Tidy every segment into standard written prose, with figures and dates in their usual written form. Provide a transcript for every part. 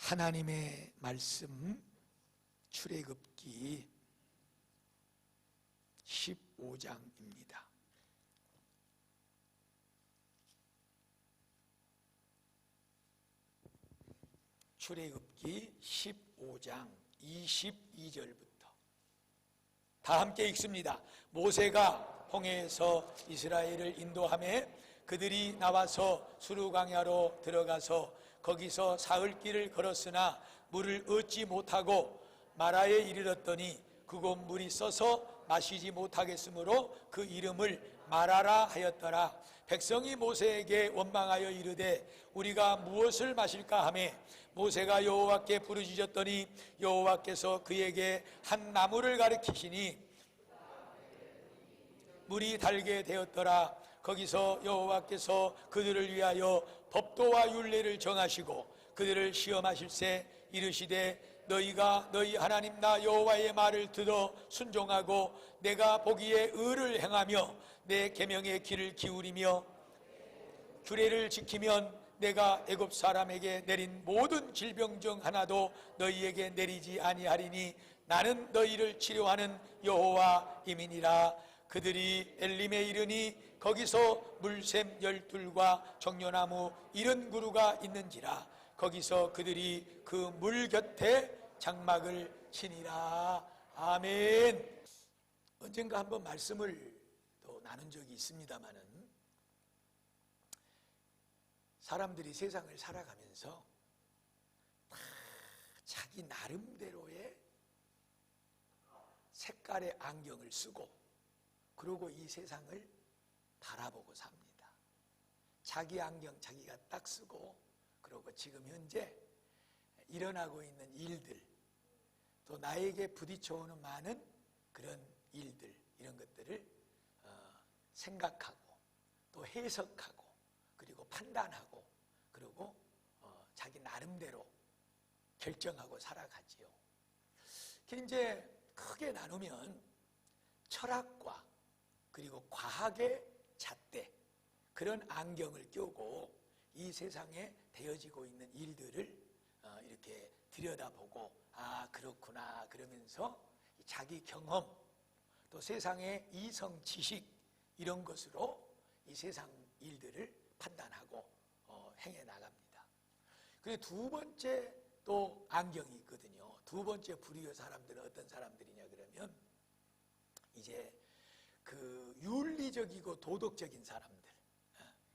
하나님의 말씀 출애굽기 15장입니다. 출애굽기 15장 22절부터 다 함께 읽습니다. 모세가 홍해에서 이스라엘을 인도하며 그들이 나와서 수르 광야로 들어가서 거기서 사흘 길을 걸었으나 물을 얻지 못하고 마라에 이르렀더니 그곳 물이 써서 마시지 못하겠으므로 그 이름을 마라라 하였더라. 백성이 모세에게 원망하여 이르되 우리가 무엇을 마실까 하매 모세가 여호와께 부르짖었더니 여호와께서 그에게 한 나무를 가리키시니 물이 달게 되었더라. 거기서 여호와께서 그들을 위하여 법도와 율례를 정하시고 그들을 시험하실세 이르시되 너희가 너희 하나님 나 여호와의 말을 들어 순종하고 내가 보기에 의를 행하며 내 계명의 귀를 기울이며 규례를 지키면 내가 애굽 사람에게 내린 모든 질병 중 하나도 너희에게 내리지 아니하리니 나는 너희를 치료하는 여호와임이니라. 그들이 엘림에 이르니 거기서 물샘 12과 정려나무 70그루가 있는지라. 거기서 그들이 그 물 곁에 장막을 치니라. 아멘. 언젠가 한번 말씀을 또 나눈 적이 있습니다마는 사람들이 세상을 살아가면서 다 자기 나름대로의 색깔의 안경을 쓰고 그러고 이 세상을 바라보고 삽니다. 자기 안경 자기가 딱 쓰고 그러고 지금 현재 일어나고 있는 일들 또 나에게 부딪혀오는 많은 그런 일들 이런 것들을 생각하고 또 해석하고 그리고 판단하고 그리고 자기 나름대로 결정하고 살아가지요. 이제 크게 나누면 철학과 그리고 과학의 잣대 그런 안경을 끼고 이 세상에 되어지고 있는 일들을 이렇게 들여다보고 아 그렇구나 그러면서 자기 경험 또 세상의 이성 지식 이런 것으로 이 세상 일들을 판단하고 행해 나갑니다. 그리고 두 번째 또 안경이 있거든요. 두 번째 부류의 사람들은 어떤 사람들이냐 그러면 이제 그 윤리적이고 도덕적인 사람들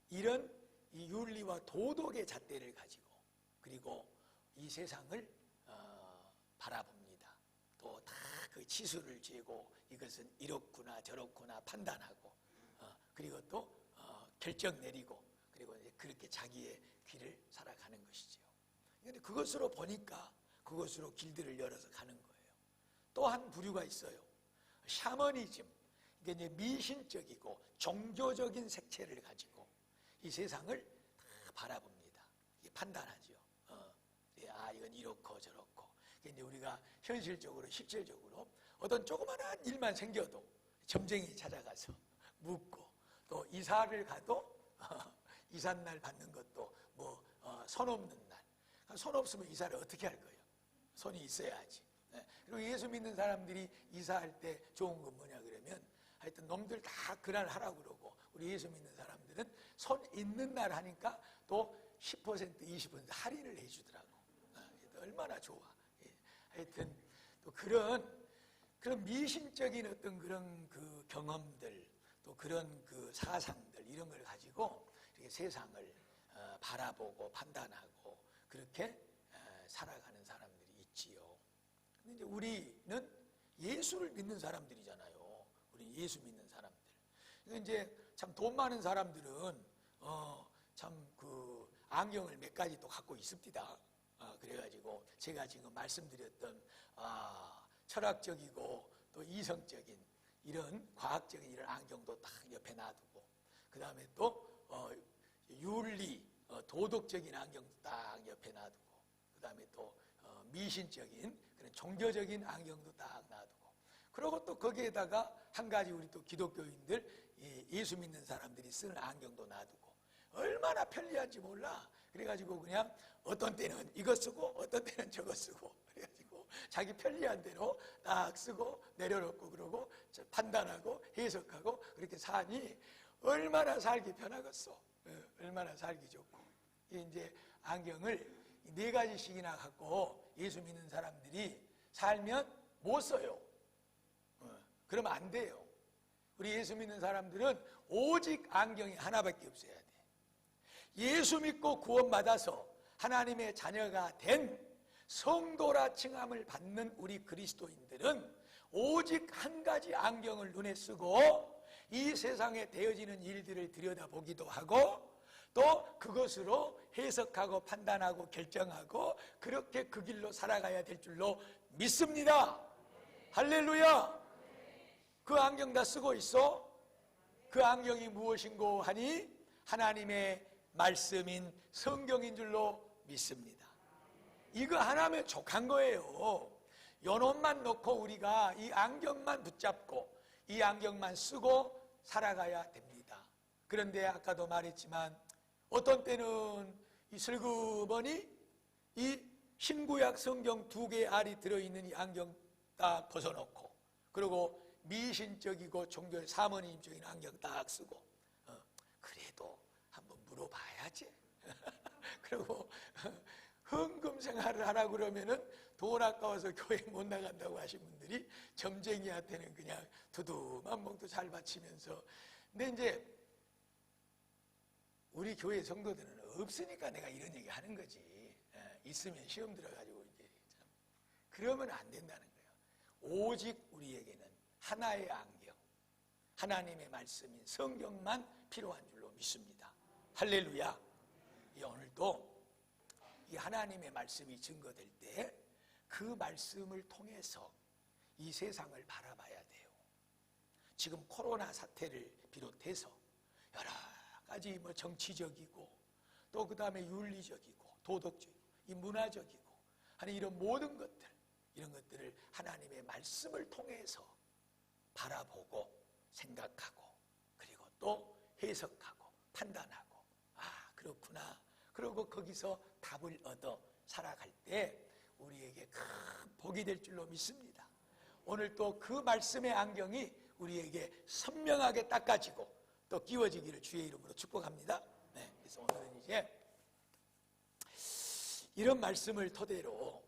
이런 이 윤리와 도덕의 잣대를 가지고 그리고 이 세상을 바라봅니다. 또 다 그 치수를 재고 이것은 이렇구나 저렇구나 판단하고 그리고 또 결정 내리고 그리고 이제 그렇게 자기의 길을 살아가는 것이죠. 그런데 그것으로 보니까 그것으로 길들을 열어서 가는 거예요. 또 한 부류가 있어요. 샤머니즘 이게 이제 미신적이고 종교적인 색채를 가지고 이 세상을 다 바라봅니다. 이게 판단하죠. 아 이건 이렇고 저렇고. 이제 우리가 현실적으로 실질적으로 어떤 조그마한 일만 생겨도 점쟁이 찾아가서 묻고 또 이사를 가도 이삿날 받는 것도 뭐 손 없는 날. 손 없으면 이사를 어떻게 할 거예요? 손이 있어야지. 그리고 예수 믿는 사람들이 이사할 때 좋은 건 뭐냐 그러면 하여튼 놈들 다 그날 하라고 그러고 우리 예수 믿는 사람들은 손 있는 날 하니까 또 10% 20% 할인을 해주더라고. 얼마나 좋아. 하여튼 또 그런 미신적인 어떤 그런 그 경험들 또 그런 그 사상들 이런 걸 가지고 이렇게 세상을 바라보고 판단하고 그렇게 살아가는 사람들이 있지요. 근데 이제 우리는 예수를 믿는 사람들이잖아요. 우리 예수 믿는 사람들. 이제 참 돈 많은 사람들은 참 그 안경을 몇 가지 또 갖고 있습니다. 그래가지고 제가 지금 말씀드렸던 철학적이고 또 이성적인 이런 과학적인 이런 안경도 딱 옆에 놔두고 그 다음에 또 윤리 도덕적인 안경도 딱 옆에 놔두고 그 다음에 또 미신적인 그런 종교적인 안경도 딱 놔두고 그리고 또 거기에다가 한 가지 우리 또 기독교인들 예수 믿는 사람들이 쓰는 안경도 놔두고 얼마나 편리한지 몰라. 그래가지고 그냥 어떤 때는 이거 쓰고 어떤 때는 저거 쓰고, 그래가지고 자기 편리한 대로 딱 쓰고 내려놓고 그러고 판단하고 해석하고 그렇게 사니 얼마나 살기 편하겠어. 얼마나 살기 좋고. 이제 안경을 4가지씩이나 갖고 예수 믿는 사람들이 살면 못 써요. 그러면 안 돼요. 우리 예수 믿는 사람들은 오직 안경이 하나밖에 없어야 돼. 예수 믿고 구원받아서 하나님의 자녀가 된 성도라 칭함을 받는 우리 그리스도인들은 오직 한 가지 안경을 눈에 쓰고 이 세상에 되어지는 일들을 들여다보기도 하고 또 그것으로 해석하고 판단하고 결정하고 그렇게 그 길로 살아가야 될 줄로 믿습니다. 할렐루야. 그 안경 다 쓰고 있어? 그 안경이 무엇인고 하니 하나님의 말씀인 성경인 줄로 믿습니다. 이거 하나면 족한 거예요. 연옷만 놓고 우리가 이 안경만 붙잡고 이 안경만 쓰고 살아가야 됩니다. 그런데 아까도 말했지만 어떤 때는 이 슬그머니 이 신구약 성경 2개의 알이 들어있는 이 안경 딱 벗어놓고 그리고 미신적이고 종교 사모님적인 안경 딱 쓰고 그래도 한번 물어봐야지. 그리고 헌금 생활을 하라고 그러면은 돈 아까워서 교회 못 나간다고 하신 분들이 점쟁이한테는 그냥 두툼한 몽도 잘 바치면서. 근데 이제 우리 교회 성도들은 없으니까 내가 이런 얘기 하는 거지. 있으면 시험 들어가지고 이제 참 그러면 안 된다는 거예요. 오직 우리에게는 하나의 안경, 하나님의 말씀인 성경만 필요한 줄로 믿습니다. 할렐루야. 오늘도 이 하나님의 말씀이 증거될 때 그 말씀을 통해서 이 세상을 바라봐야 돼요. 지금 코로나 사태를 비롯해서 여러 가지 정치적이고 또 그 다음에 윤리적이고 도덕적이고 이 문화적이고 하는 이런 모든 것들, 이런 것들을 하나님의 말씀을 통해서 바라보고 생각하고 그리고 또 해석하고 판단하고 그렇구나. 그리고 거기서 답을 얻어 살아갈 때 우리에게 큰 복이 될 줄로 믿습니다. 오늘 또 그 말씀의 안경이 우리에게 선명하게 닦아지고 또 끼워지기를 주의 이름으로 축복합니다. 네, 그래서 오늘은 이제 이런 말씀을 토대로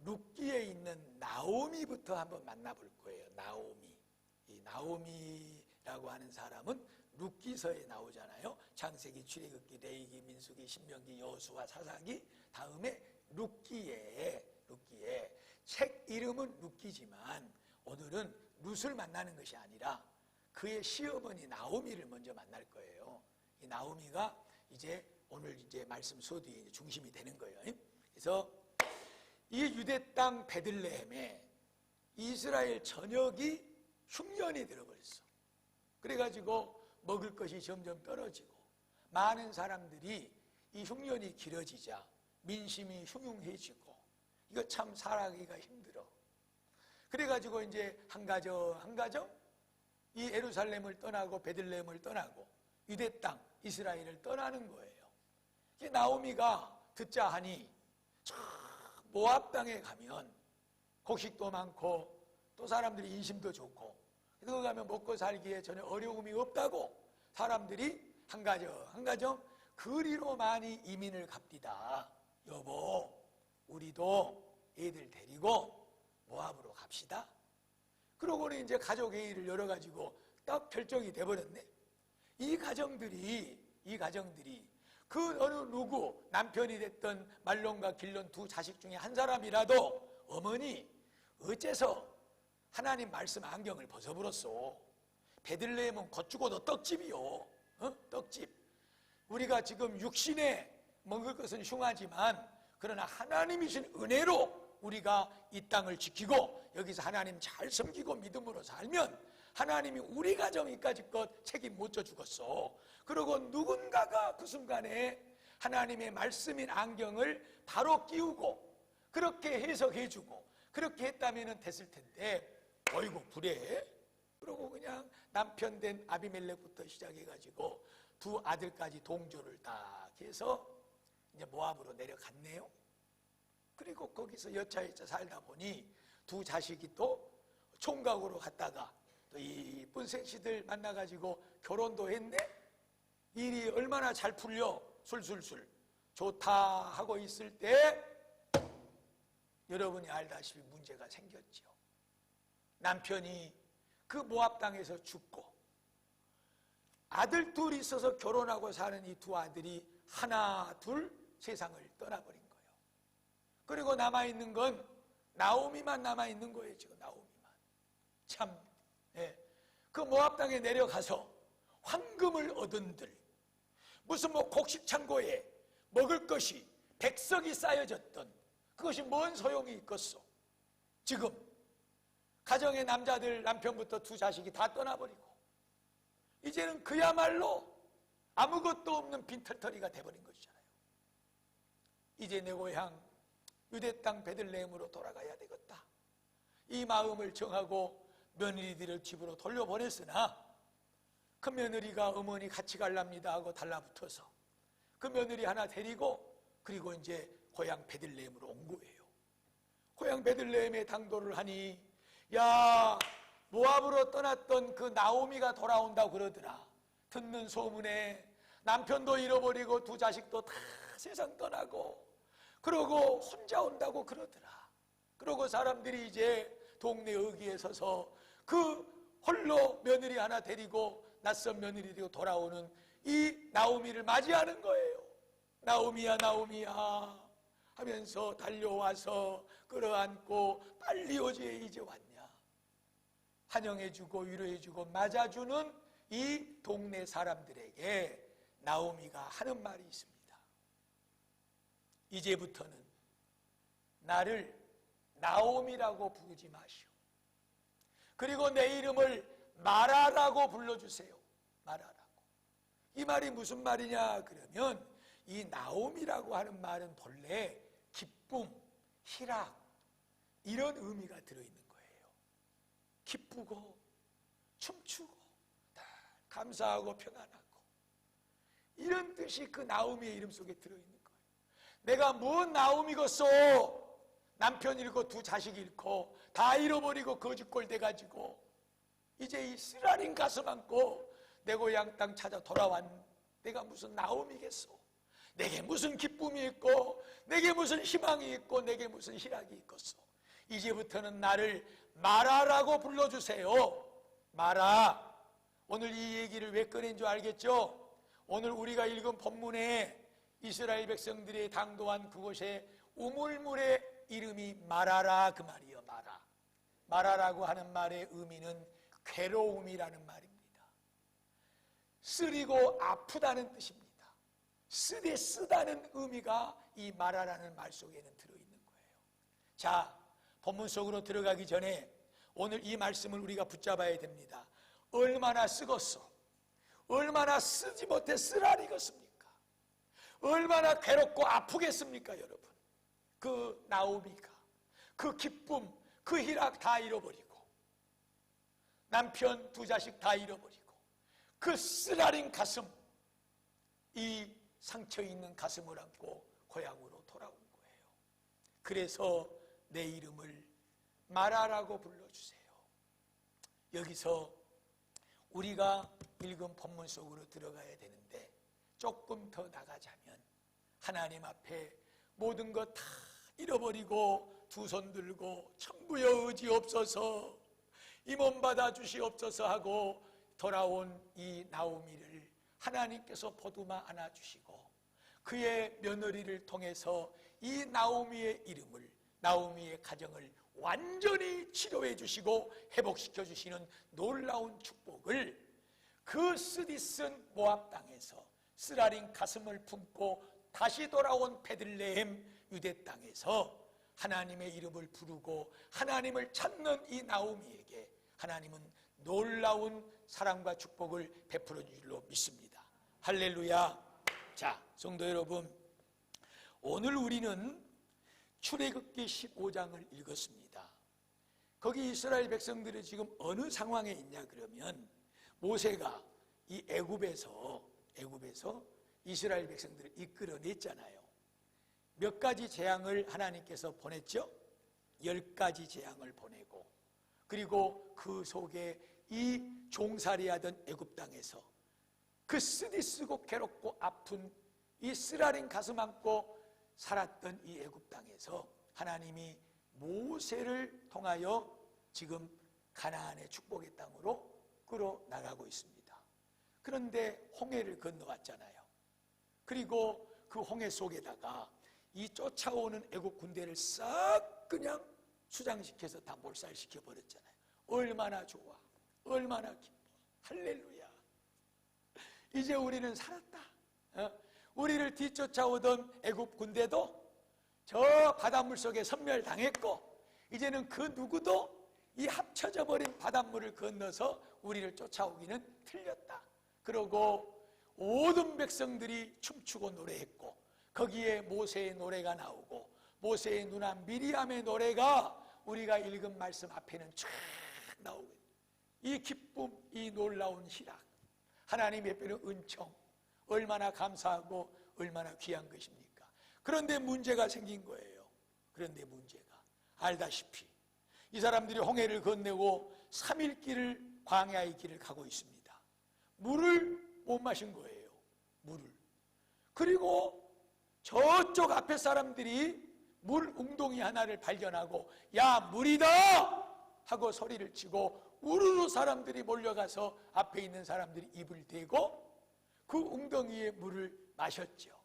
룻기에 있는 나오미부터 한번 만나볼 거예요. 나오미. 이 나오미라고 하는 사람은 룻기서에 나오잖아요. 창세기, 출애굽기, 레위기, 민수기, 신명기, 여호수아, 사사기 다음에 룻기에 책 이름은 룻기지만 오늘은 룻을 만나는 것이 아니라 그의 시어머니 나오미를 먼저 만날 거예요. 이 나오미가 이제 오늘 이제 말씀 소디의 중심이 되는 거예요. 그래서 이 유대 땅 베들레헴에 이스라엘 전역이 흉년이 들어버렸어. 그래가지고 먹을 것이 점점 떨어지고 많은 사람들이 이 흉년이 길어지자 민심이 흉흉해지고 이거 참 살아가기가 힘들어. 그래가지고 이제 한 가정 이 예루살렘을 떠나고 베들레헴을 떠나고 유대 땅 이스라엘을 떠나는 거예요. 나오미가 듣자 하니 모압 땅에 가면 곡식도 많고 또 사람들이 인심도 좋고 거기 가면 먹고 살기에 전혀 어려움이 없다고 사람들이 한 가정 그리로 많이 이민을 갑디다. 여보, 우리도 애들 데리고 모압으로 갑시다. 그러고는 이제 가족 회의를 열어가지고 딱 결정이 돼버렸네. 이 가정들이 그 어느 누구 남편이 됐던 말론과 길론 두 자식 중에 한 사람이라도 어머니 어째서 하나님 말씀 안경을 벗어버렸어. 베들레헴은 겉주고도 떡집이요. 떡집. 우리가 지금 육신에 먹을 것은 흉하지만 그러나 하나님이신 은혜로 우리가 이 땅을 지키고 여기서 하나님 잘 섬기고 믿음으로 살면 하나님이 우리 가정이까지 것 책임 못 져 죽었어. 그리고 누군가가 그 순간에 하나님의 말씀인 안경을 바로 끼우고 그렇게 해석해주고 그렇게 했다면 됐을 텐데 어이구 그래? 그러고 그냥 남편 된 아비멜렉부터 시작해가지고 두 아들까지 동조를 딱 해서 이제 모압으로 내려갔네요. 그리고 거기서 여차여차 살다 보니 두 자식이 또 총각으로 갔다가 또 이쁜 색시들 만나가지고 결혼도 했네. 일이 얼마나 잘 풀려 술술술 좋다 하고 있을 때 여러분이 알다시피 문제가 생겼죠. 남편이 그 모압 땅에서 죽고 아들 둘이 있어서 결혼하고 사는 이 두 아들이 하나 둘 세상을 떠나버린 거예요. 그리고 남아있는 건 나오미만 남아있는 거예요. 지금 나오미만. 참, 그 모압 땅에 내려가서 황금을 얻은들, 무슨 뭐 곡식창고에 먹을 것이 백석이 쌓여졌던 그것이 뭔 소용이 있겠소. 지금 가정의 남자들 남편부터 두 자식이 다 떠나버리고 이제는 그야말로 아무것도 없는 빈털터리가 돼버린 것이잖아요. 이제 내 고향 유대 땅 베들레헴으로 돌아가야 되겠다. 이 마음을 정하고 며느리들을 집으로 돌려보냈으나 그 며느리가 어머니 같이 갈랍니다 하고 달라붙어서 그 며느리 하나 데리고 그리고 이제 고향 베들레헴으로 온 거예요. 고향 베들레헴에 당도를 하니 야, 모압으로 떠났던 그 나오미가 돌아온다고 그러더라. 듣는 소문에 남편도 잃어버리고 두 자식도 다 세상 떠나고 그러고 혼자 온다고 그러더라. 그러고 사람들이 이제 동네 어귀에 서서 그 홀로 며느리 하나 데리고 낯선 며느리 데리고 돌아오는 이 나오미를 맞이하는 거예요. 나오미야 나오미야 하면서 달려와서 끌어안고 빨리 어제 이제 왔냐. 환영해주고 위로해주고 맞아주는 이 동네 사람들에게 나오미가 하는 말이 있습니다. 이제부터는 나를 나오미라고 부르지 마시오. 그리고 내 이름을 마라라고 불러주세요. 마라라고. 이 말이 무슨 말이냐 그러면 이 나오미라고 하는 말은 본래 기쁨, 희락 이런 의미가 들어있는 거예요. 기쁘고 춤추고 감사하고 평안하고 이런 뜻이 그 나오미의 이름 속에 들어있는 거예요. 내가 뭔 나오미겠소. 남편 잃고 두 자식 잃고 다 잃어버리고 거짓골 돼가지고 이제 이 쓰라린 가슴 안고 내 고향 땅 찾아 돌아왔 내가 무슨 나오미겠소. 내게 무슨 기쁨이 있고 내게 무슨 희망이 있고 내게 무슨 희락이 있겠소. 이제부터는 나를 마라라고 불러주세요. 마라. 오늘 이 얘기를 왜 꺼낸 줄 알겠죠? 오늘 우리가 읽은 본문에 이스라엘 백성들이 당도한 그곳에 우물물의 이름이 마라라 그 말이에요. 마라. 마라라고 하는 말의 의미는 괴로움이라는 말입니다. 쓰리고 아프다는 뜻입니다. 쓰다는 의미가 이 마라라는 말 속에는 들어있는 거예요. 자, 본문 속으로 들어가기 전에 오늘 이 말씀을 우리가 붙잡아야 됩니다. 얼마나 쓰겄어? 얼마나 쓰지 못해 쓰라리겠습니까? 얼마나 괴롭고 아프겠습니까 여러분? 그 나오미가 그 기쁨, 그 희락 다 잃어버리고 남편 두 자식 다 잃어버리고 그 쓰라린 가슴, 이 상처 있는 가슴을 안고 고향으로 돌아온 거예요. 그래서 내 이름을 마라라고 불러주세요. 여기서 우리가 읽은 본문 속으로 들어가야 되는데 조금 더 나가자면 하나님 앞에 모든 것 다 잃어버리고 두 손 들고 천부여 의지 없어서 이 몸 받아 주시옵소서 하고 돌아온 이 나오미를 하나님께서 보듬어 안아주시고 그의 며느리를 통해서 이 나오미의 이름을 나오미의 가정을 완전히 치료해 주시고 회복시켜 주시는 놀라운 축복을 그 쓰디쓴 모압 땅에서 쓰라린 가슴을 품고 다시 돌아온 베들레헴 유대 땅에서 하나님의 이름을 부르고 하나님을 찾는 이 나오미에게 하나님은 놀라운 사랑과 축복을 베풀어 줄 줄로 믿습니다. 할렐루야. 자, 성도 여러분, 오늘 우리는 출애굽기 15장을 읽었습니다. 거기 이스라엘 백성들이 지금 어느 상황에 있냐 그러면 모세가 이 애굽에서 애굽에서 이스라엘 백성들을 이끌어냈잖아요. 몇 가지 재앙을 하나님께서 보냈죠? 10가지 재앙을 보내고, 그리고 그 속에 이 종살이하던 애굽 땅에서 그 쓰디쓰고 괴롭고 아픈 이 쓰라린 가슴 안고 살았던 이 애굽 땅에서 하나님이 모세를 통하여 지금 가나안의 축복의 땅으로 끌어나가고 있습니다. 그런데 홍해를 건너왔잖아요. 그리고 그 홍해 속에다가 이 쫓아오는 애국 군대를 싹 그냥 수장시켜서 다 몰살시켜 버렸잖아요. 얼마나 좋아, 얼마나 기뻐, 할렐루야. 이제 우리는 살았다. 우리를 뒤쫓아오던 애국 군대도 저 바닷물 속에 섬멸당했고, 이제는 그 누구도 이 합쳐져 버린 바닷물을 건너서 우리를 쫓아오기는 틀렸다. 그러고 모든 백성들이 춤추고 노래했고, 거기에 모세의 노래가 나오고, 모세의 누나 미리암의 노래가 우리가 읽은 말씀 앞에는 쫙 나오고, 이 기쁨, 이 놀라운 희락, 하나님 옆에는 은총, 얼마나 감사하고 얼마나 귀한 것입니까? 그런데 문제가 생긴 거예요. 그런데 문제가, 알다시피 이 사람들이 홍해를 건너고 3일 길을, 광야의 길을 가고 있습니다. 물을 못 마신 거예요. 물을. 그리고 저쪽 앞에 사람들이 물 웅덩이 하나를 발견하고 야, 물이다! 하고 소리를 치고 우르르 사람들이 몰려가서 앞에 있는 사람들이 입을 대고 그 웅덩이의 물을 마셨죠.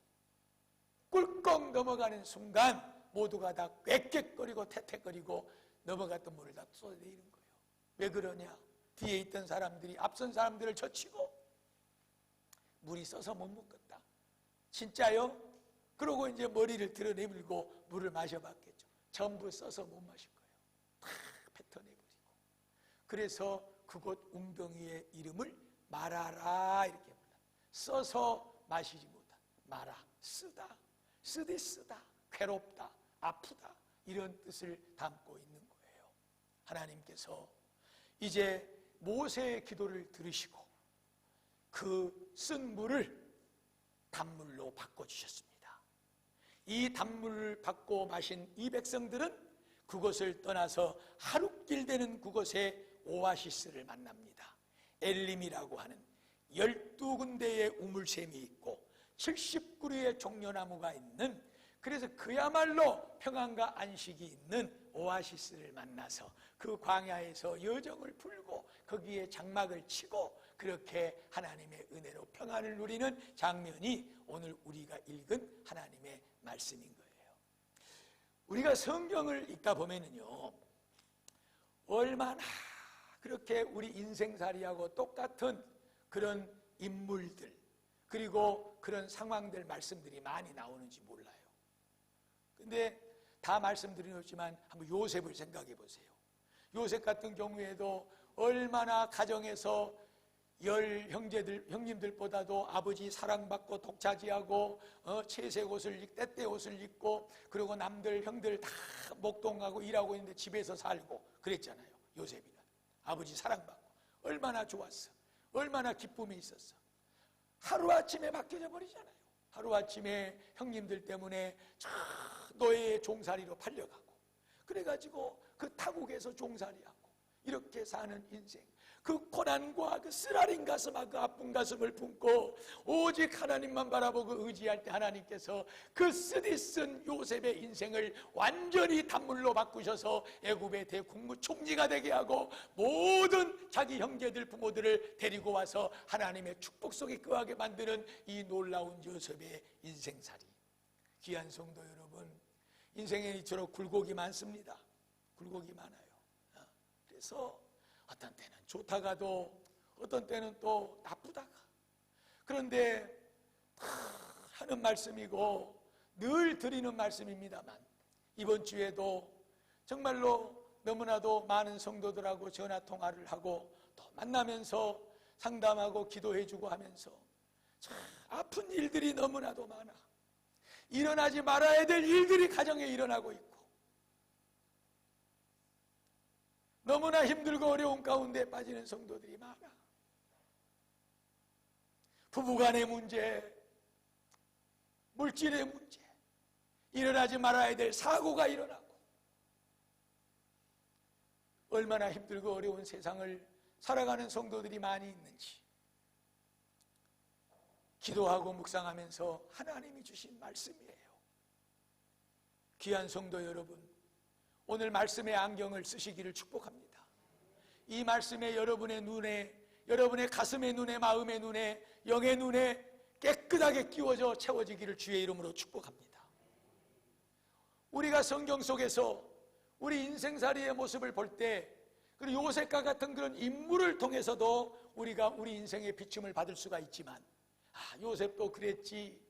꿀꺽 넘어가는 순간 모두가 다 꽥꽥거리고 태태거리고 넘어갔던 물을 다 쏟아내리는 거예요. 왜 그러냐? 뒤에 있던 사람들이 앞선 사람들을 젖히고 물이 써서 못 먹겠다. 진짜요? 그러고 이제 머리를 드러내밀고 물을 마셔봤겠죠. 전부 써서 못 마신 거예요. 다 뱉어내버리고. 그래서 그곳 웅덩이의 이름을 마라라 이렇게 불러요. 써서 마시지 못한 마라, 쓰다, 쓰디쓰다, 괴롭다, 아프다, 이런 뜻을 담고 있는 거예요. 하나님께서 이제 모세의 기도를 들으시고 그 쓴 물을 단물로 바꿔주셨습니다. 이 단물을 받고 마신 이 백성들은 그곳을 떠나서 하룻길 되는 그곳에 오아시스를 만납니다. 엘림이라고 하는 12군데의 우물샘이 있고 70그루의 종려나무가 있는, 그래서 그야말로 평안과 안식이 있는 오아시스를 만나서 그 광야에서 여정을 풀고 거기에 장막을 치고 그렇게 하나님의 은혜로 평안을 누리는 장면이 오늘 우리가 읽은 하나님의 말씀인 거예요. 우리가 성경을 읽다 보면은요, 얼마나 그렇게 우리 인생살이하고 똑같은 그런 인물들, 그리고 그런 상황들, 말씀들이 많이 나오는지 몰라요. 근데 다 말씀드리지만 한번 요셉을 생각해 보세요. 요셉 같은 경우에도 얼마나 가정에서 형님들보다도 아버지 사랑받고 독차지하고 채색 옷을, 때때 옷을 입고, 그리고 남들 형들 다 목동하고 일하고 있는데 집에서 살고 그랬잖아요. 요셉이는 아버지 사랑받고 얼마나 좋았어, 얼마나 기쁨이 있었어. 하루아침에 바뀌어져 버리잖아요. 하루아침에 형님들 때문에 저 노예의 종살이로 팔려가고, 그래가지고 그 타국에서 종살이하고 이렇게 사는 인생, 그 고난과 그 쓰라린 가슴과 그 아픈 가슴을 품고 오직 하나님만 바라보고 의지할 때 하나님께서 그 쓰디쓴 요셉의 인생을 완전히 단물로 바꾸셔서 애굽의 대국무총리가 되게 하고 모든 자기 형제들 부모들을 데리고 와서 하나님의 축복 속에 거하게 만드는 이 놀라운 요셉의 인생살이. 귀한 성도 여러분, 인생에 이처럼 굴곡이 많습니다. 굴곡이 많아요. 그래서 어떤 때는 좋다가도 어떤 때는 또 나쁘다가, 그런데 하는 말씀이고 늘 드리는 말씀입니다만, 이번 주에도 정말로 너무나도 많은 성도들하고 전화통화를 하고 또 만나면서 상담하고 기도해주고 하면서 참 아픈 일들이 너무나도 많아. 일어나지 말아야 될 일들이 가정에 일어나고 있고, 너무나 힘들고 어려운 가운데 빠지는 성도들이 많아. 부부간의 문제, 물질의 문제, 일어나지 말아야 될 사고가 일어나고, 얼마나 힘들고 어려운 세상을 살아가는 성도들이 많이 있는지 기도하고 묵상하면서 하나님이 주신 말씀이에요. 귀한 성도 여러분, 오늘 말씀의 안경을 쓰시기를 축복합니다. 이 말씀에 여러분의 눈에, 여러분의 가슴의 눈에, 마음의 눈에, 영의 눈에 깨끗하게 끼워져 채워지기를 주의 이름으로 축복합니다. 우리가 성경 속에서 우리 인생살이의 모습을 볼 때, 그리고 요셉과 같은 그런 인물을 통해서도 우리가 우리 인생의 비춤을 받을 수가 있지만, 요셉도 그랬지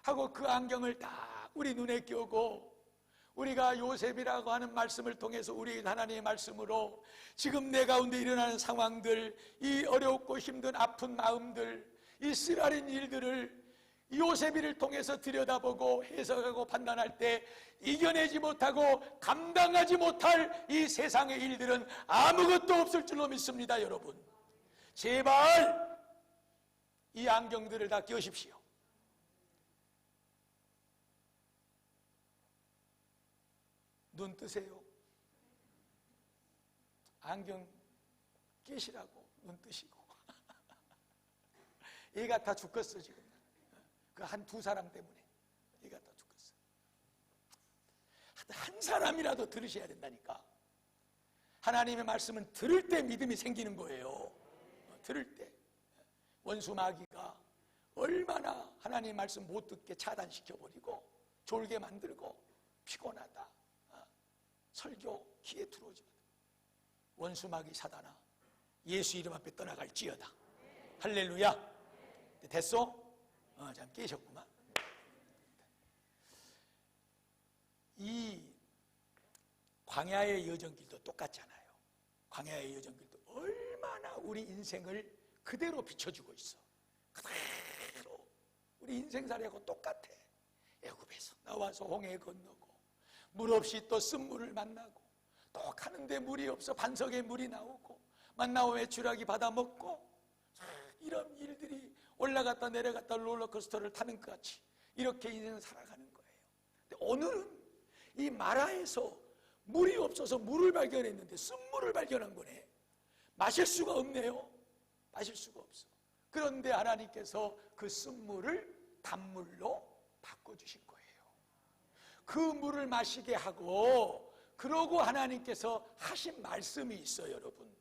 하고 그 안경을 딱 우리 눈에 끼우고, 우리가 요셉이라고 하는 말씀을 통해서 우리 하나님의 말씀으로 지금 내 가운데 일어나는 상황들, 이 어렵고 힘든 아픈 마음들, 이 쓰라린 일들을 요셉이를 통해서 들여다보고 해석하고 판단할 때 이겨내지 못하고 감당하지 못할 이 세상의 일들은 아무것도 없을 줄로 믿습니다. 여러분, 제발 이 안경들을 다 끼우십시오. 눈 뜨세요. 안경 끼시라고 눈 뜨시고. 얘가 다 죽겠어 지금. 그 한 두 사람 때문에 얘가 다 죽겠어. 한 사람이라도 들으셔야 된다니까. 하나님의 말씀은 들을 때 믿음이 생기는 거예요. 들을 때. 원수 마귀가 얼마나 하나님의 말씀 못 듣게 차단시켜버리고 졸게 만들고 피곤하다, 설교 귀에 들어오지 마. 원수 마귀 사단아, 예수 이름 앞에 떠나갈지어다. 할렐루야. 됐어? 참 깨셨구만. 이 광야의 여정길도 똑같잖아요. 광야의 여정길도 얼마나 우리 인생을 그대로 비춰주고 있어. 그대로 우리 인생살이하고 똑같아. 애굽에서 나와서 홍해 건너고 물 없이 또 쓴물을 만나고 또 가는데 물이 없어 반석에 물이 나오고 만나고 외출하기 받아먹고 이런 일들이 올라갔다 내려갔다 롤러코스터를 타는 것 같이 이렇게 인생을 살아가는 거예요. 근데 오늘은 이 마라에서 물이 없어서 물을 발견했는데 쓴물을 발견한 거네. 마실 수가 없네요. 마실 수가 없어. 그런데 하나님께서 그 쓴물을 단물로 바꿔주신 거예요. 그 물을 마시게 하고, 그러고 하나님께서 하신 말씀이 있어요. 여러분,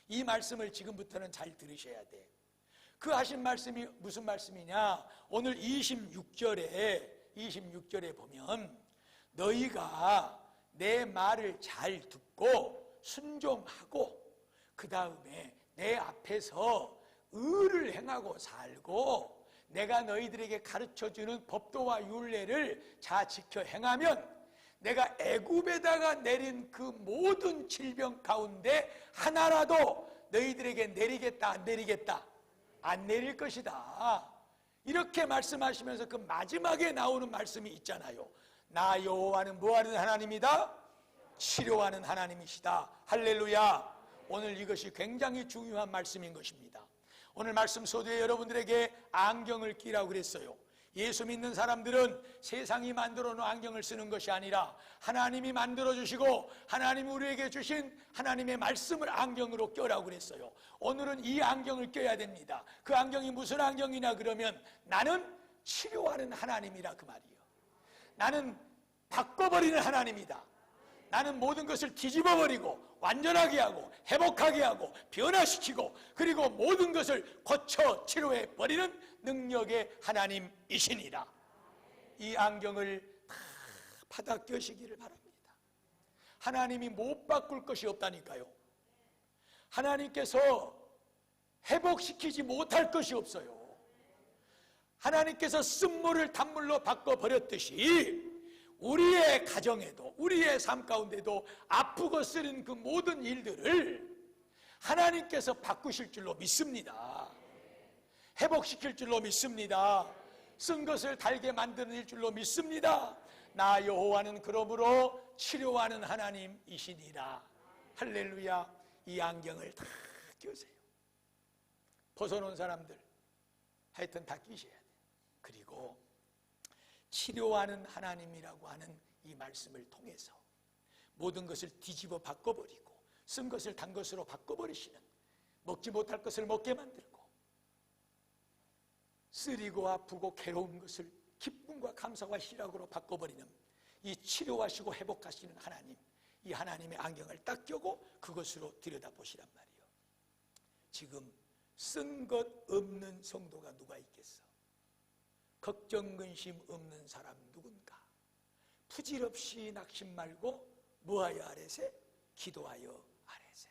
이 말씀을 지금부터는 잘 들으셔야 돼. 그 하신 말씀이 무슨 말씀이냐? 오늘 26절에 보면 너희가 내 말을 잘 듣고 순종하고 그 다음에 내 앞에서 의를 행하고 살고 내가 너희들에게 가르쳐주는 법도와 율례를 잘 지켜 행하면 내가 애굽에다가 내린 그 모든 질병 가운데 하나라도 너희들에게 내리겠다 안 내리겠다? 안 내릴 것이다. 이렇게 말씀하시면서 그 마지막에 나오는 말씀이 있잖아요. 나 여호와는 뭐하는 하나님이다? 치료하는 하나님이시다. 할렐루야. 오늘 이것이 굉장히 중요한 말씀인 것입니다. 오늘 말씀 소두에 여러분들에게 안경을 끼라고 그랬어요. 예수 믿는 사람들은 세상이 만들어 놓은 안경을 쓰는 것이 아니라 하나님이 만들어 주시고 하나님이 우리에게 주신 하나님의 말씀을 안경으로 껴라고 그랬어요. 오늘은 이 안경을 껴야 됩니다. 그 안경이 무슨 안경이냐 그러면 나는 치료하는 하나님이라 그 말이에요. 나는 바꿔버리는 하나님이다. 나는 모든 것을 뒤집어버리고 완전하게 하고 회복하게 하고 변화시키고 그리고 모든 것을 고쳐 치료해버리는 능력의 하나님이시니라. 이 안경을 다 받아 껴시기를 바랍니다. 하나님이 못 바꿀 것이 없다니까요. 하나님께서 회복시키지 못할 것이 없어요. 하나님께서 쓴물을 단물로 바꿔버렸듯이 우리의 가정에도 우리의 삶 가운데도 아프고 쓰린 그 모든 일들을 하나님께서 바꾸실 줄로 믿습니다. 회복시킬 줄로 믿습니다. 쓴 것을 달게 만드는 줄로 믿습니다. 나 여호와는 그러므로 치료하는 하나님이시니라. 할렐루야. 이 안경을 다 끼우세요. 벗어놓은 사람들 하여튼 다 끼셔야 돼요. 그리고 치료하는 하나님이라고 하는 이 말씀을 통해서 모든 것을 뒤집어 바꿔버리고 쓴 것을 단 것으로 바꿔버리시는, 먹지 못할 것을 먹게 만들고 쓰리고 아프고 괴로운 것을 기쁨과 감사와 희락으로 바꿔버리는 이 치료하시고 회복하시는 하나님, 이 하나님의 안경을 딱 껴고 그것으로 들여다보시란 말이에요. 지금 쓴 것 없는 성도가 누가 있겠어? 걱정 근심 없는 사람 누군가? 부질없이 낙심 말고 뭐하여 아래세? 기도하여 아래세.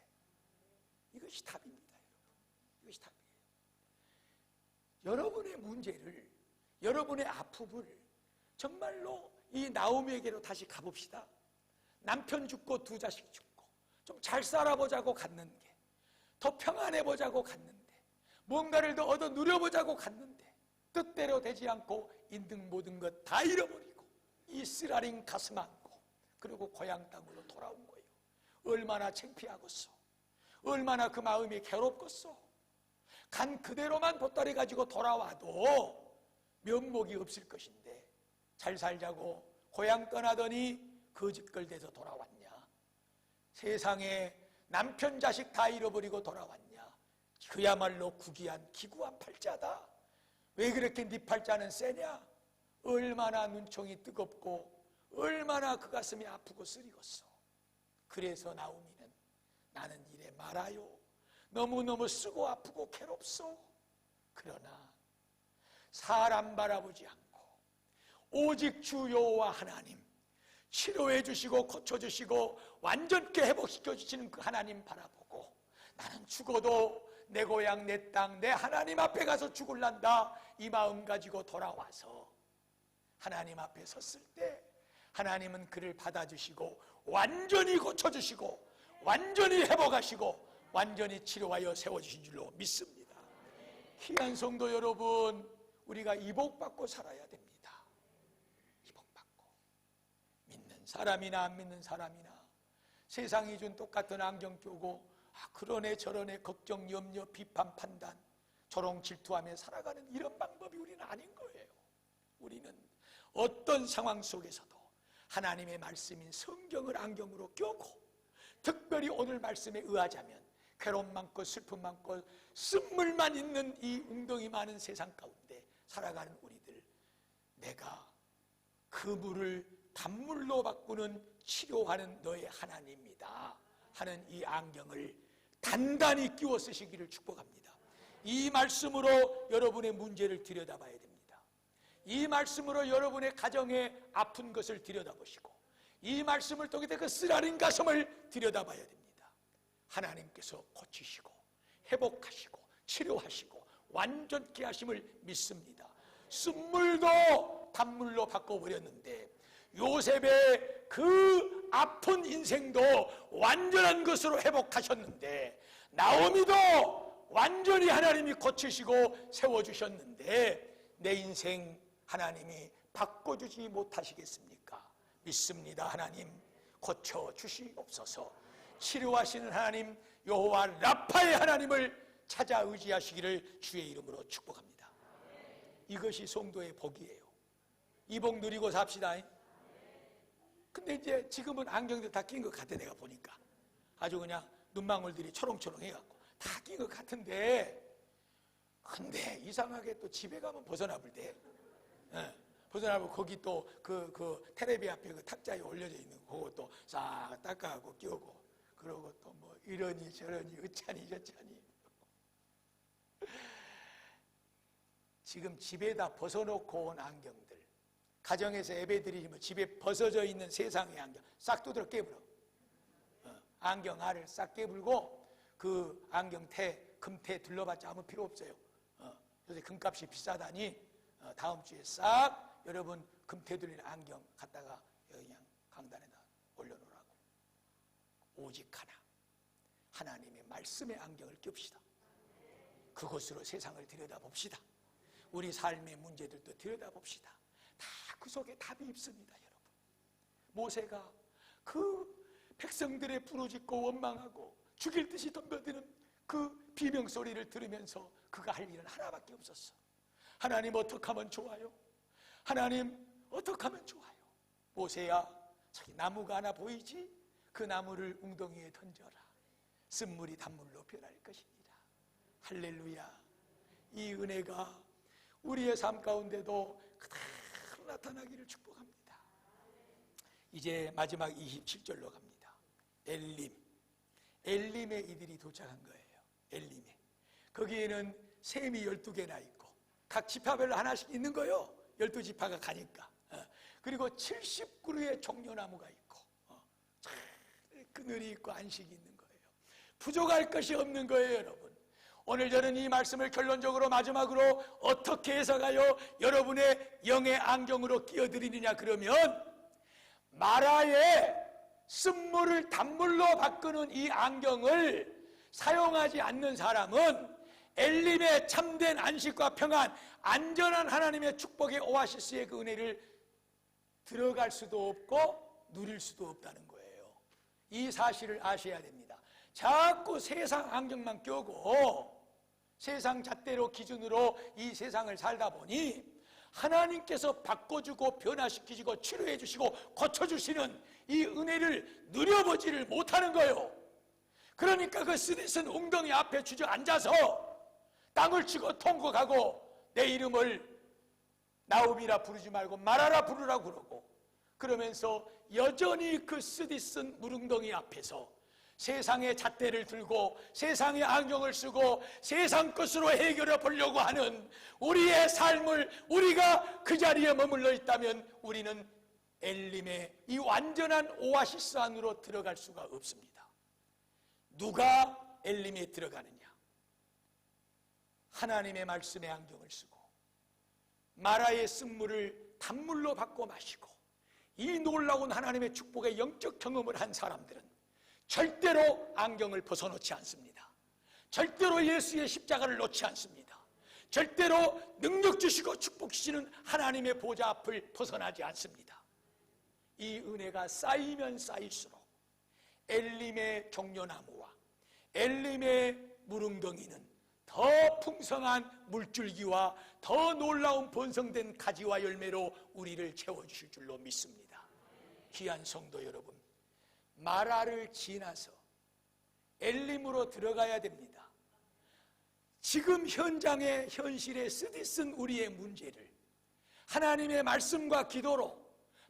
이것이 답입니다, 여러분. 이것이 답이에요. 여러분의 문제를, 여러분의 아픔을 정말로 이 나오미에게로 다시 가봅시다. 남편 죽고 두 자식 죽고 좀 잘 살아보자고 갔는데, 더 평안해보자고 갔는데, 뭔가를 더 얻어 누려보자고 갔는데 뜻대로 되지 않고 있는 모든 것 다 잃어버리고 이 쓰라린 가슴 안고 그리고 고향 땅으로 돌아온 거예요. 얼마나 창피하겠어. 얼마나 그 마음이 괴롭겠어. 간 그대로만 보따리 가지고 돌아와도 면목이 없을 것인데 잘 살자고 고향 떠나더니 거짓걸대서 돌아왔냐. 세상에 남편 자식 다 잃어버리고 돌아왔냐. 그야말로 구기한 기구한 팔자다. 왜 그렇게 네 팔자는 세냐? 얼마나 눈총이 뜨겁고 얼마나 그 가슴이 아프고 쓰리겠어. 그래서 나오미는 나는 이래 말아요. 너무너무 쓰고 아프고 괴롭소. 그러나 사람 바라보지 않고 오직 주 여호와 하나님, 치료해 주시고 고쳐주시고 완전케 회복시켜 주시는 그 하나님 바라보고 나는 죽어도 내 고향 내 땅 내 하나님 앞에 가서 죽을란다, 이 마음 가지고 돌아와서 하나님 앞에 섰을 때 하나님은 그를 받아주시고 완전히 고쳐주시고 완전히 회복하시고 완전히 치료하여 세워주신 줄로 믿습니다. 귀한 성도 여러분, 우리가 이복받고 살아야 됩니다. 이복받고. 믿는 사람이나 안 믿는 사람이나 세상이 준 똑같은 안경 끼고 그러네 저러네 걱정, 염려, 비판, 판단, 조롱, 질투하며 살아가는 이런 방법이 우리는 아닌 거예요. 우리는 어떤 상황 속에서도 하나님의 말씀인 성경을 안경으로 껴고 특별히 오늘 말씀에 의하자면 괴로움 많고 슬픔 많고 쓴물만 있는 이 웅덩이 많은 세상 가운데 살아가는 우리들, 내가 그 물을 단물로 바꾸는 치료하는 너의 하나님이다 하는 이 안경을 단단히 끼워 쓰시기를 축복합니다. 이 말씀으로 여러분의 문제를 들여다봐야 됩니다. 이 말씀으로 여러분의 가정의 아픈 것을 들여다보시고 이 말씀을 통해 그 쓰라린 가슴을 들여다봐야 됩니다. 하나님께서 고치시고 회복하시고 치료하시고 완전케 하심을 믿습니다. 쓴물도 단물로 바꿔버렸는데 요셉의 그 아픈 인생도 완전한 것으로 회복하셨는데 나오미도 완전히 하나님이 고치시고 세워주셨는데 내 인생 하나님이 바꿔주지 못하시겠습니까? 믿습니다. 하나님 고쳐주시옵소서. 치료하시는 하나님 여호와 라파의 하나님을 찾아 의지하시기를 주의 이름으로 축복합니다. 이것이 성도의 복이에요. 이 복 누리고 삽시다. 근데 이제 지금은 안경들 다 낀 것 같아. 내가 보니까 아주 그냥 눈망울들이 초롱초롱 해갖고 다 낀 것 같은데, 근데 이상하게 또 집에 가면 벗어나볼 때 벗어나고 거기 또 그 텔레비 앞에 그 탁자에 올려져 있는 그것도 싹 닦아하고 끼우고 그러고 또 뭐 이러니 저러니 어쩌니 저쩌니 지금 집에다 벗어놓고 온 안경들, 가정에서 예배드리면 집에 벗어져 있는 세상의 안경 싹 두드려 깨물어. 안경 알을 싹 깨물고 그 안경 금태 둘러봤자 아무 필요 없어요. 요새 금값이 비싸다니 다음 주에 싹 여러분 금태 들린 안경 갖다가 그냥 강단에다 올려놓으라고. 오직 하나님의 말씀의 안경을 낍시다. 그것으로 세상을 들여다봅시다. 우리 삶의 문제들도 들여다봅시다. 다 그 속에 답이 있습니다. 여러분, 모세가 그 백성들의 부르짖고 원망하고 죽일 듯이 덤벼드는 그 비명소리를 들으면서 그가 할 일은 하나밖에 없었어. 하나님 어떻게 하면 좋아요? 하나님 어떻게 하면 좋아요? 모세야, 저기 나무가 하나 보이지? 그 나무를 웅덩이에 던져라. 쓴물이 단물로 변할 것이니라. 할렐루야. 이 은혜가 우리의 삶 가운데도 그대로 나타나기를 축복합니다. 이제 마지막 27절로 갑니다. 엘림에 이들이 도착한 거예요. 엘림에. 거기에는 셈이 12개나 있고 각 지파별로 하나씩 있는 거예요. 12지파가 가니까. 그리고 70그루의 종려나무가 있고 그늘이 있고 안식이 있는 거예요. 부족할 것이 없는 거예요, 여러분. 오늘 저는 이 말씀을 결론적으로 마지막으로 어떻게 해석하여 여러분의 영의 안경으로 끼어드리느냐 그러면, 마라의 쓴물을 단물로 바꾸는 이 안경을 사용하지 않는 사람은 엘림의 참된 안식과 평안, 안전한 하나님의 축복의 오아시스의 그 은혜를 들어갈 수도 없고 누릴 수도 없다는 거예요. 이 사실을 아셔야 됩니다. 자꾸 세상 안경만 껴고 세상 잣대로 기준으로 이 세상을 살다 보니 하나님께서 바꿔주고 변화시키시고 치료해 주시고 고쳐주시는 이 은혜를 누려보지를 못하는 거예요. 그러니까 그 쓰디쓴 웅덩이 앞에 주저앉아서 땅을 치고 통곡하고 내 이름을 나움이라 부르지 말고 마라라 부르라고 그러고, 그러면서 여전히 그 쓰디쓴 물웅덩이 앞에서 세상의 잣대를 들고 세상의 안경을 쓰고 세상 것으로 해결해 보려고 하는 우리의 삶을, 우리가 그 자리에 머물러 있다면 우리는 엘림의 이 완전한 오아시스 안으로 들어갈 수가 없습니다. 누가 엘림에 들어가느냐? 하나님의 말씀의 안경을 쓰고 마라의 쓴물을 단물로 바꿔 마시고 이 놀라운 하나님의 축복의 영적 경험을 한 사람들은 절대로 안경을 벗어놓지 않습니다. 절대로 예수의 십자가를 놓지 않습니다. 절대로 능력 주시고 축복 주시는 하나님의 보좌 앞을 벗어나지 않습니다. 이 은혜가 쌓이면 쌓일수록 엘림의 종려나무와 엘림의 물웅덩이는 더 풍성한 물줄기와 더 놀라운 번성된 가지와 열매로 우리를 채워주실 줄로 믿습니다. 귀한 성도 여러분, 마라를 지나서 엘림으로 들어가야 됩니다. 지금 현장의 현실에 쓰디쓴 우리의 문제를 하나님의 말씀과 기도로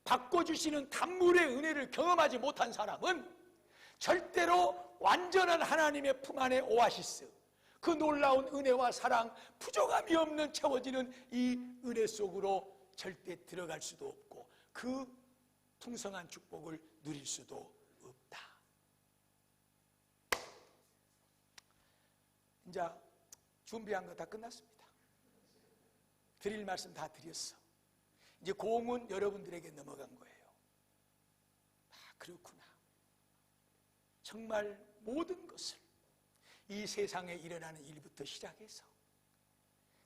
바꿔주시는 단물의 은혜를 경험하지 못한 사람은 절대로 완전한 하나님의 품 안의 오아시스, 그 놀라운 은혜와 사랑, 부족함이 없는 채워지는 이 은혜 속으로 절대 들어갈 수도 없고 그 풍성한 축복을 누릴 수도 없다. 이제 준비한 거 다 끝났습니다. 드릴 말씀 다 드렸어. 이제 공은 여러분들에게 넘어간 거예요. 그렇구나. 정말 모든 것을, 이 세상에 일어나는 일부터 시작해서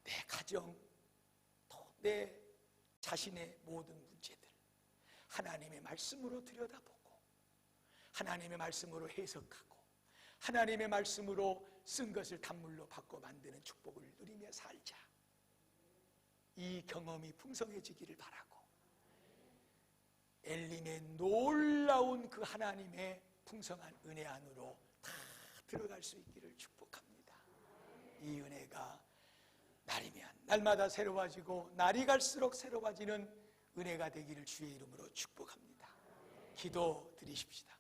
내 가정, 또 내 자신의 모든 문제들 하나님의 말씀으로 들여다보고 하나님의 말씀으로 해석하고 하나님의 말씀으로 쓴 것을 단물로 바꿔 만드는 축복을 누리며 살자. 이 경험이 풍성해지기를 바라고 엘림의 놀라운 그 하나님의 풍성한 은혜 안으로 다 들어갈 수 있기를 축복합니다. 이 은혜가 날이면 날마다 새로워지고 날이 갈수록 새로워지는 은혜가 되기를 주의 이름으로 축복합니다. 기도 드리십시다.